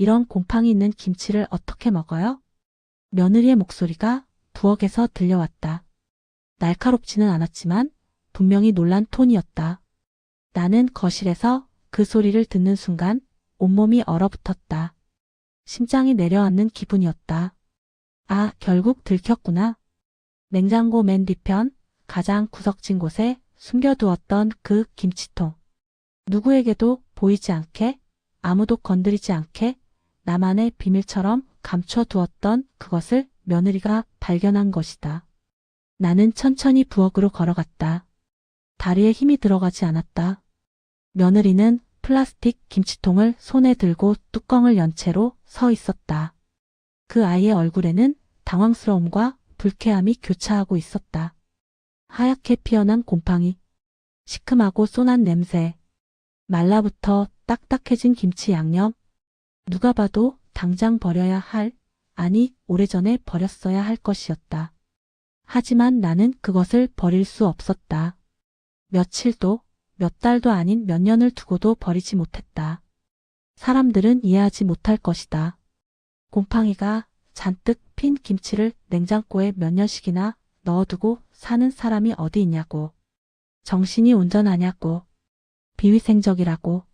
이런 곰팡이 있는 김치를 어떻게 먹어요? 며느리의 목소리가 부엌에서 들려왔다. 날카롭지는 않았지만 분명히 놀란 톤이었다. 나는 거실에서 그 소리를 듣는 순간 온몸이 얼어붙었다. 심장이 내려앉는 기분이었다. 아, 결국 들켰구나. 냉장고 맨 뒤편 가장 구석진 곳에 숨겨두었던 그 김치통. 누구에게도 보이지 않게, 아무도 건드리지 않게 나만의 비밀처럼 감춰두었던 그것을 며느리가 발견한 것이다. 나는 천천히 부엌으로 걸어갔다. 다리에 힘이 들어가지 않았다. 며느리는 플라스틱 김치통을 손에 들고 뚜껑을 연 채로 서 있었다. 그 아이의 얼굴에는 당황스러움과 불쾌함이 교차하고 있었다. 하얗게 피어난 곰팡이, 시큼하고 쏘난 냄새, 말라붙어 딱딱해진 김치 양념. 누가 봐도 당장 버려야 할, 아니 오래전에 버렸어야 할 것이었다. 하지만 나는 그것을 버릴 수 없었다. 며칠도, 몇 달도 아닌 몇 년을 두고도 버리지 못했다. 사람들은 이해하지 못할 것이다. 곰팡이가 잔뜩 핀 김치를 냉장고에 몇 년씩이나 넣어두고 사는 사람이 어디 있냐고. 정신이 온전하냐고. 비위생적이라고.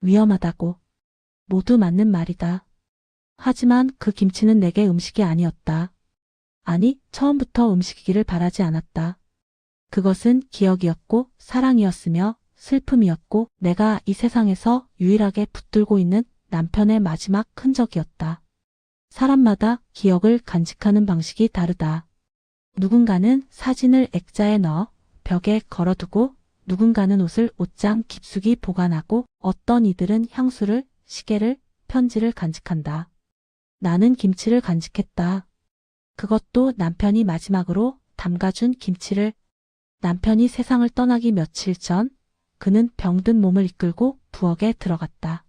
위험하다고. 모두 맞는 말이다. 하지만 그 김치는 내게 음식이 아니었다. 아니, 처음부터 음식이기를 바라지 않았다. 그것은 기억이었고 사랑이었으며 슬픔이었고 내가 이 세상에서 유일하게 붙들고 있는 남편의 마지막 흔적이었다. 사람마다 기억을 간직하는 방식이 다르다. 누군가는 사진을 액자에 넣어 벽에 걸어두고 누군가는 옷을 옷장 깊숙이 보관하고 어떤 이들은 향수를, 시계를, 편지를 간직한다. 나는 김치를 간직했다. 그것도 남편이 마지막으로 담가준 김치를. 남편이 세상을 떠나기 며칠 전 그는 병든 몸을 이끌고 부엌에 들어갔다.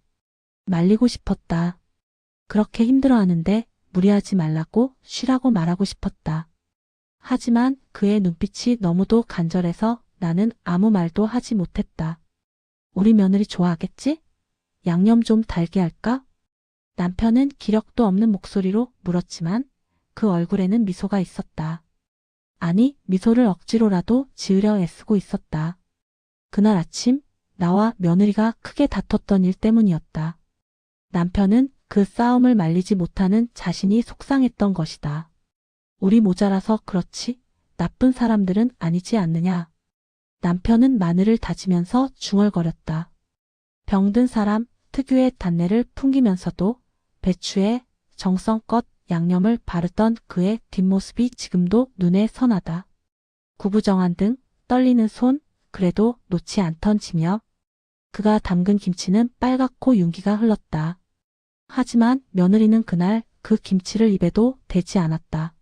말리고 싶었다. 그렇게 힘들어하는데 무리하지 말라고 쉬라고 말하고 싶었다. 하지만 그의 눈빛이 너무도 간절해서 나는 아무 말도 하지 못했다. 우리 며느리 좋아하겠지? 양념 좀 달게 할까? 남편은 기력도 없는 목소리로 물었지만 그 얼굴에는 미소가 있었다. 아니, 미소를 억지로라도 지으려 애쓰고 있었다. 그날 아침 나와 며느리가 크게 다퉜던 일 때문이었다. 남편은 그 싸움을 말리지 못하는 자신이 속상했던 것이다. 우리 모자라서 그렇지 나쁜 사람들은 아니지 않느냐. 남편은 마늘을 다지면서 중얼거렸다. 병든 사람 특유의 단내를 풍기면서도 배추에 정성껏 양념을 바르던 그의 뒷모습이 지금도 눈에 선하다. 구부정한 등 떨리는 손, 그래도 놓지 않던 지며 그가 담근 김치는 빨갛고 윤기가 흘렀다. 하지만 며느리는 그날 그 김치를 입에도 대지 않았다.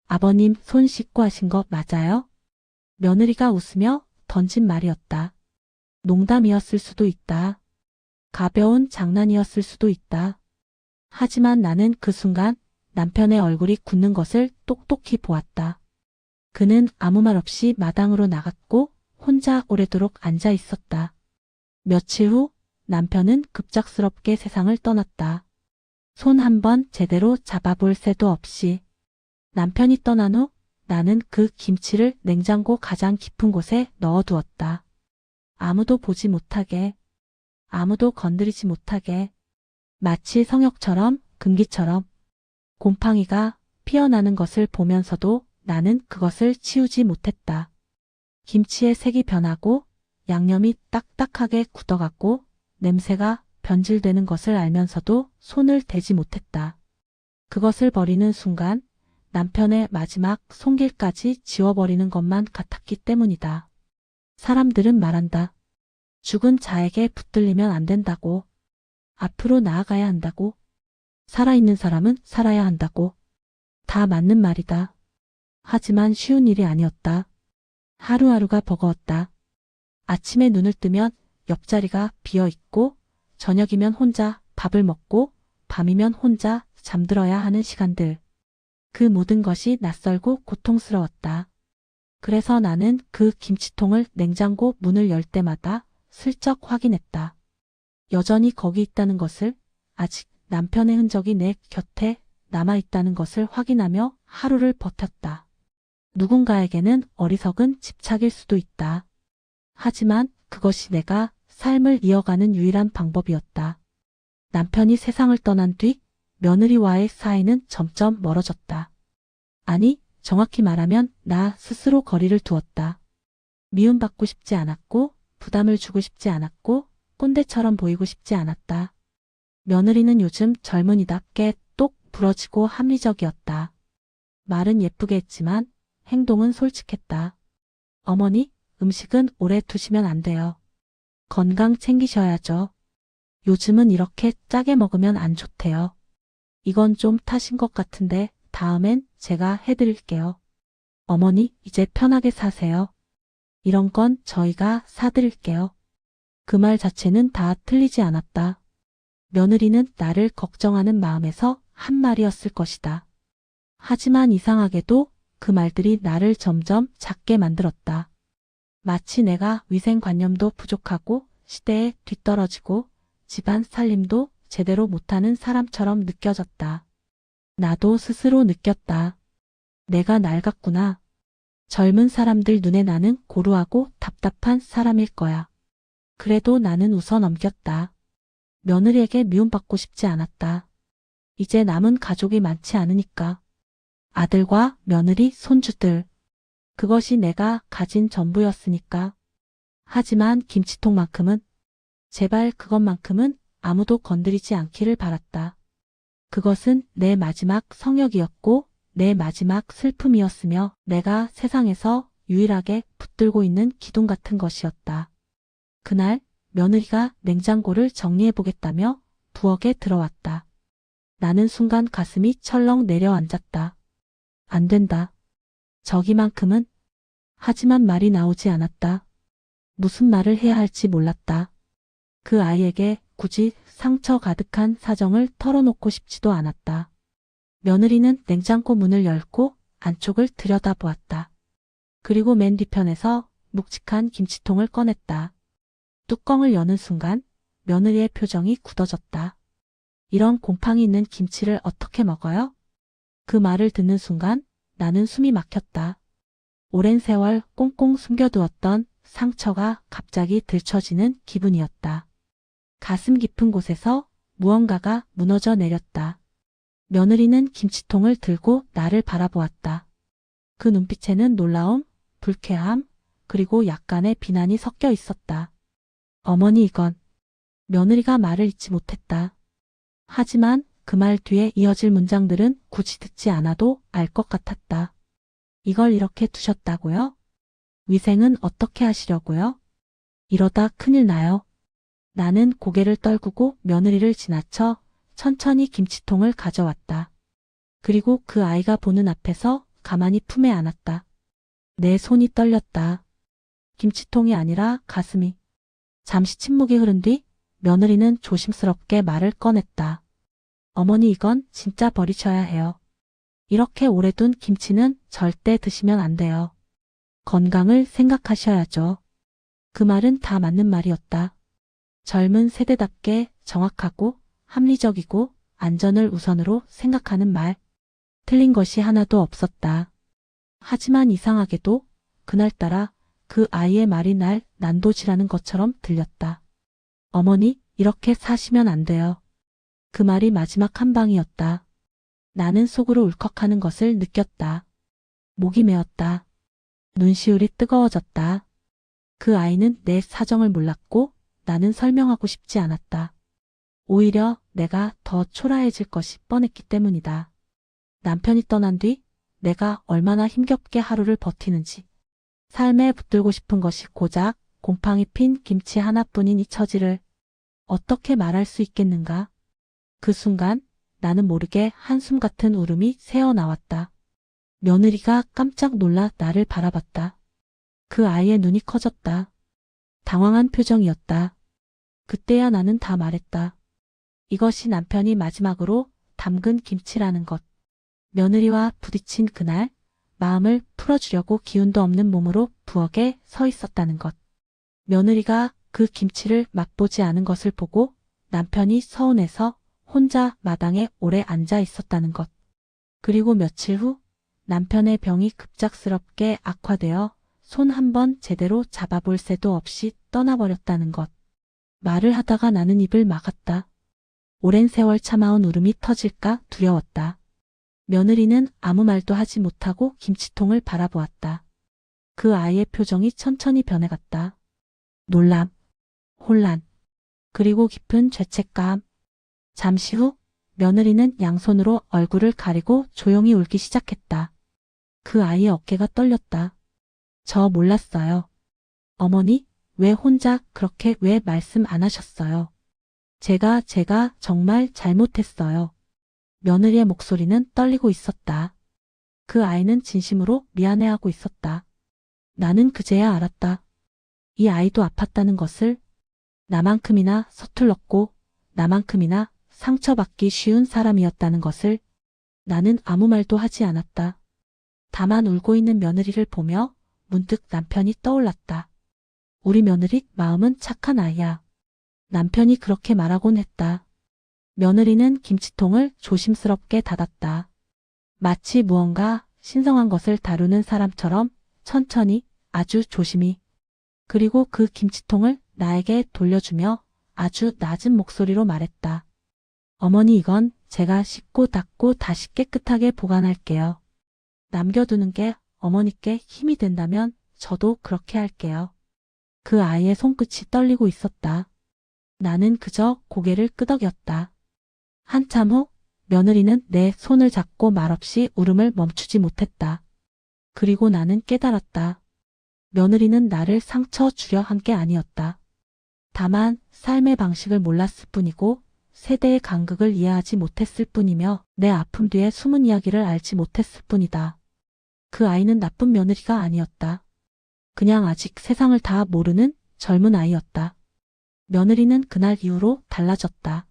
아버님 손 씻고 하신 거 맞아요? 며느리가 웃으며 던진 말이었다. 농담이었을 수도 있다. 가벼운 장난이었을 수도 있다. 하지만 나는 그 순간 남편의 얼굴이 굳는 것을 똑똑히 보았다. 그는 아무 말 없이 마당으로 나갔고 혼자 오래도록 앉아 있었다. 며칠 후 남편은 급작스럽게 세상을 떠났다. 손 한 번 제대로 잡아볼 새도 없이. 남편이 떠난 후 나는 그 김치를 냉장고 가장 깊은 곳에 넣어두었다. 아무도 보지 못하게, 아무도 건드리지 못하게, 마치 성역처럼 금기처럼. 곰팡이가 피어나는 것을 보면서도 나는 그것을 치우지 못했다. 김치의 색이 변하고 양념이 딱딱하게 굳어갔고 냄새가 변질되는 것을 알면서도 손을 대지 못했다. 그것을 버리는 순간 남편의 마지막 손길까지 지워버리는 것만 같았기 때문이다. 사람들은 말한다. 죽은 자에게 붙들리면 안 된다고. 앞으로 나아가야 한다고. 살아있는 사람은 살아야 한다고. 다 맞는 말이다. 하지만 쉬운 일이 아니었다. 하루하루가 버거웠다. 아침에 눈을 뜨면 옆자리가 비어있고 저녁이면 혼자 밥을 먹고 밤이면 혼자 잠들어야 하는 시간들. 그 모든 것이 낯설고 고통스러웠다. 그래서 나는 그 김치통을 냉장고 문을 열 때마다 슬쩍 확인했다. 여전히 거기 있다는 것을, 아직 남편의 흔적이 내 곁에 남아있다는 것을 확인하며 하루를 버텼다. 누군가에게는 어리석은 집착일 수도 있다. 하지만 그것이 내가 삶을 이어가는 유일한 방법이었다. 남편이 세상을 떠난 뒤 며느리와의 사이는 점점 멀어졌다. 아니, 정확히 말하면 나 스스로 거리를 두었다. 미움받고 싶지 않았고, 부담을 주고 싶지 않았고, 꼰대처럼 보이고 싶지 않았다. 며느리는 요즘 젊은이답게 똑 부러지고 합리적이었다. 말은 예쁘게 했지만 행동은 솔직했다. 어머니, 음식은 오래 두시면 안 돼요. 건강 챙기셔야죠. 요즘은 이렇게 짜게 먹으면 안 좋대요. 이건 좀 타신 것 같은데 다음엔 제가 해드릴게요. 어머니, 이제 편하게 사세요. 이런 건 저희가 사드릴게요. 그 말 자체는 다 틀리지 않았다. 며느리는 나를 걱정하는 마음에서 한 말이었을 것이다. 하지만 이상하게도 그 말들이 나를 점점 작게 만들었다. 마치 내가 위생관념도 부족하고 시대에 뒤떨어지고 집안 살림도 제대로 못하는 사람처럼 느껴졌다. 나도 스스로 느꼈다. 내가 낡았구나. 젊은 사람들 눈에 나는 고루하고 답답한 사람일 거야. 그래도 나는 웃어 넘겼다. 며느리에게 미움받고 싶지 않았다. 이제 남은 가족이 많지 않으니까. 아들과 며느리, 손주들. 그것이 내가 가진 전부였으니까. 하지만 김치통만큼은, 제발 그것만큼은 아무도 건드리지 않기를 바랐다. 그것은 내 마지막 성역이었고 내 마지막 슬픔이었으며 내가 세상에서 유일하게 붙들고 있는 기둥 같은 것이었다. 그날 며느리가 냉장고를 정리해보겠다며 부엌에 들어왔다. 나는 순간 가슴이 철렁 내려앉았다. 안 된다. 저기만큼은. 하지만 말이 나오지 않았다. 무슨 말을 해야 할지 몰랐다. 그 아이에게 굳이 상처 가득한 사정을 털어놓고 싶지도 않았다. 며느리는 냉장고 문을 열고 안쪽을 들여다보았다. 그리고 맨 뒤편에서 묵직한 김치통을 꺼냈다. 뚜껑을 여는 순간 며느리의 표정이 굳어졌다. 이런 곰팡이 있는 김치를 어떻게 먹어요? 그 말을 듣는 순간 나는 숨이 막혔다. 오랜 세월 꽁꽁 숨겨두었던 상처가 갑자기 들춰지는 기분이었다. 가슴 깊은 곳에서 무언가가 무너져 내렸다. 며느리는 김치통을 들고 나를 바라보았다. 그 눈빛에는 놀라움, 불쾌함, 그리고 약간의 비난이 섞여 있었다. 어머니 이건. 며느리가 말을 잇지 못했다. 하지만 그 말 뒤에 이어질 문장들은 굳이 듣지 않아도 알 것 같았다. 이걸 이렇게 두셨다고요? 위생은 어떻게 하시려고요? 이러다 큰일 나요. 나는 고개를 떨구고 며느리를 지나쳐 천천히 김치통을 가져왔다. 그리고 그 아이가 보는 앞에서 가만히 품에 안았다. 내 손이 떨렸다. 김치통이 아니라 가슴이. 잠시 침묵이 흐른 뒤 며느리는 조심스럽게 말을 꺼냈다. 어머니 이건 진짜 버리셔야 해요. 이렇게 오래 둔 김치는 절대 드시면 안 돼요. 건강을 생각하셔야죠. 그 말은 다 맞는 말이었다. 젊은 세대답게 정확하고 합리적이고 안전을 우선으로 생각하는 말. 틀린 것이 하나도 없었다. 하지만 이상하게도 그날따라 그 아이의 말이 날 난도질하는 것처럼 들렸다. 어머니, 이렇게 사시면 안 돼요. 그 말이 마지막 한 방이었다. 나는 속으로 울컥하는 것을 느꼈다. 목이 메었다. 눈시울이 뜨거워졌다. 그 아이는 내 사정을 몰랐고 나는 설명하고 싶지 않았다. 오히려 내가 더 초라해질 것이 뻔했기 때문이다. 남편이 떠난 뒤 내가 얼마나 힘겹게 하루를 버티는지. 삶에 붙들고 싶은 것이 고작 곰팡이 핀 김치 하나뿐인 이 처지를 어떻게 말할 수 있겠는가? 그 순간 나는 모르게 한숨 같은 울음이 새어나왔다. 며느리가 깜짝 놀라 나를 바라봤다. 그 아이의 눈이 커졌다. 당황한 표정이었다. 그때야 나는 다 말했다. 이것이 남편이 마지막으로 담근 김치라는 것. 며느리와 부딪힌 그날 마음을 풀어주려고 기운도 없는 몸으로 부엌에 서 있었다는 것. 며느리가 그 김치를 맛보지 않은 것을 보고 남편이 서운해서 혼자 마당에 오래 앉아 있었다는 것. 그리고 며칠 후 남편의 병이 급작스럽게 악화되어 손 한 번 제대로 잡아볼 새도 없이 떠나버렸다는 것. 말을 하다가 나는 입을 막았다. 오랜 세월 참아온 울음이 터질까 두려웠다. 며느리는 아무 말도 하지 못하고 김치통을 바라보았다. 그 아이의 표정이 천천히 변해갔다. 놀람, 혼란, 그리고 깊은 죄책감. 잠시 후 며느리는 양손으로 얼굴을 가리고 조용히 울기 시작했다. 그 아이의 어깨가 떨렸다. 저 몰랐어요. 어머니, 왜 혼자 그렇게 왜 말씀 안 하셨어요? 제가 정말 잘못했어요. 며느리의 목소리는 떨리고 있었다. 그 아이는 진심으로 미안해하고 있었다. 나는 그제야 알았다. 이 아이도 아팠다는 것을. 나만큼이나 서툴렀고 나만큼이나 상처받기 쉬운 사람이었다는 것을. 나는 아무 말도 하지 않았다. 다만 울고 있는 며느리를 보며 문득 남편이 떠올랐다. 우리 며느리 마음은 착한 아이야. 남편이 그렇게 말하곤 했다. 며느리는 김치통을 조심스럽게 닫았다. 마치 무언가 신성한 것을 다루는 사람처럼 천천히, 아주 조심히. 그리고 그 김치통을 나에게 돌려주며 아주 낮은 목소리로 말했다. 어머니, 이건 제가 씻고 닦고 다시 깨끗하게 보관할게요. 남겨두는 게 어머니께 힘이 된다면 저도 그렇게 할게요. 그 아이의 손끝이 떨리고 있었다. 나는 그저 고개를 끄덕였다. 한참 후 며느리는 내 손을 잡고 말없이 울음을 멈추지 못했다. 그리고 나는 깨달았다. 며느리는 나를 상처 주려 한 게 아니었다. 다만 삶의 방식을 몰랐을 뿐이고 세대의 간극을 이해하지 못했을 뿐이며 내 아픔 뒤에 숨은 이야기를 알지 못했을 뿐이다. 그 아이는 나쁜 며느리가 아니었다. 그냥 아직 세상을 다 모르는 젊은 아이였다. 며느리는 그날 이후로 달라졌다.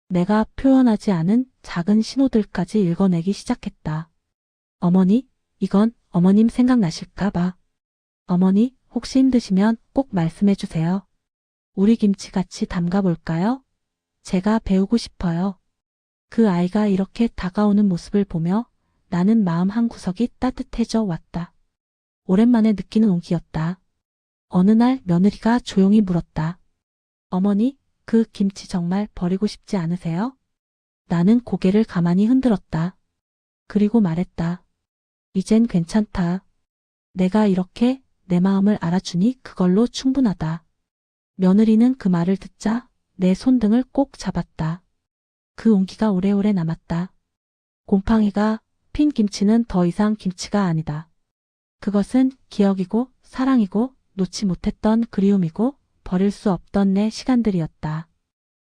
내가 표현하지 않은 작은 신호들까지 읽어내기 시작했다. 어머니, 이건 어머님 생각나실까 봐. 어머니, 혹시 힘드시면 꼭 말씀해 주세요. 우리 김치 같이 담가 볼까요? 제가 배우고 싶어요. 그 아이가 이렇게 다가오는 모습을 보며 나는 마음 한구석이 따뜻해져 왔다. 오랜만에 느끼는 온기였다. 어느 날 며느리가 조용히 물었다. 어머니, 그 김치 정말 버리고 싶지 않으세요? 나는 고개를 가만히 흔들었다. 그리고 말했다. 이젠 괜찮다. 내가 이렇게 내 마음을 알아주니 그걸로 충분하다. 며느리는 그 말을 듣자 내 손등을 꼭 잡았다. 그 온기가 오래오래 남았다. 곰팡이가 핀 김치는 더 이상 김치가 아니다. 그것은 기억이고 사랑이고 놓지 못했던 그리움이고 버릴 수 없던 내 시간들이었다.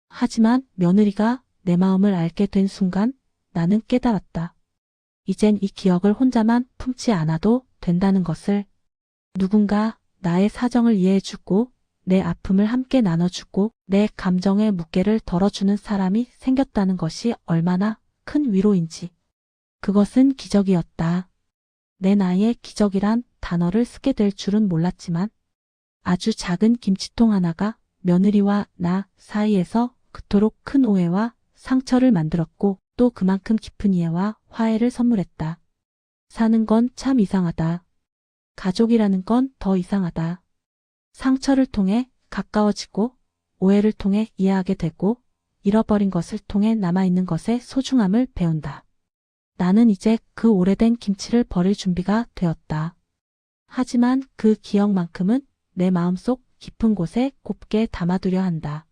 하지만 며느리가 내 마음을 알게 된 순간 나는 깨달았다. 이젠 이 기억을 혼자만 품지 않아도 된다는 것을. 누군가 나의 사정을 이해해주고 내 아픔을 함께 나눠주고 내 감정의 무게를 덜어주는 사람이 생겼다는 것이 얼마나 큰 위로인지. 그것은 기적이었다. 내 나이에 기적이란 단어를 쓰게 될 줄은 몰랐지만 아주 작은 김치통 하나가 며느리와 나 사이에서 그토록 큰 오해와 상처를 만들었고 또 그만큼 깊은 이해와 화해를 선물했다. 사는 건 참 이상하다. 가족이라는 건 더 이상하다. 상처를 통해 가까워지고 오해를 통해 이해하게 되고 잃어버린 것을 통해 남아있는 것의 소중함을 배운다. 나는 이제 그 오래된 김치를 버릴 준비가 되었다. 하지만 그 기억만큼은 내 마음속 깊은 곳에 곱게 담아두려 한다.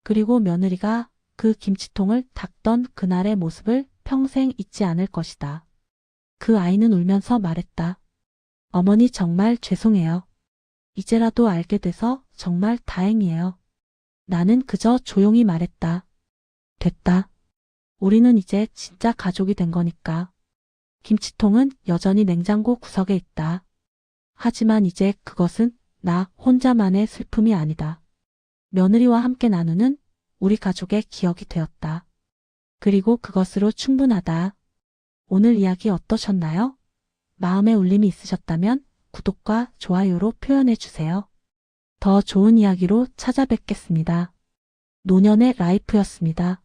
그리고 며느리가 그 김치통을 닦던 그날의 모습을 평생 잊지 않을 것이다. 그 아이는 울면서 말했다. 어머니, 정말 죄송해요. 이제라도 알게 돼서 정말 다행이에요. 나는 그저 조용히 말했다. 됐다. 우리는 이제 진짜 가족이 된 거니까. 김치통은 여전히 냉장고 구석에 있다. 하지만 이제 그것은 나 혼자만의 슬픔이 아니다. 며느리와 함께 나누는 우리 가족의 기억이 되었다. 그리고 그것으로 충분하다. 오늘 이야기 어떠셨나요? 마음에 울림이 있으셨다면 구독과 좋아요로 표현해 주세요. 더 좋은 이야기로 찾아뵙겠습니다. 노년의 라이프였습니다.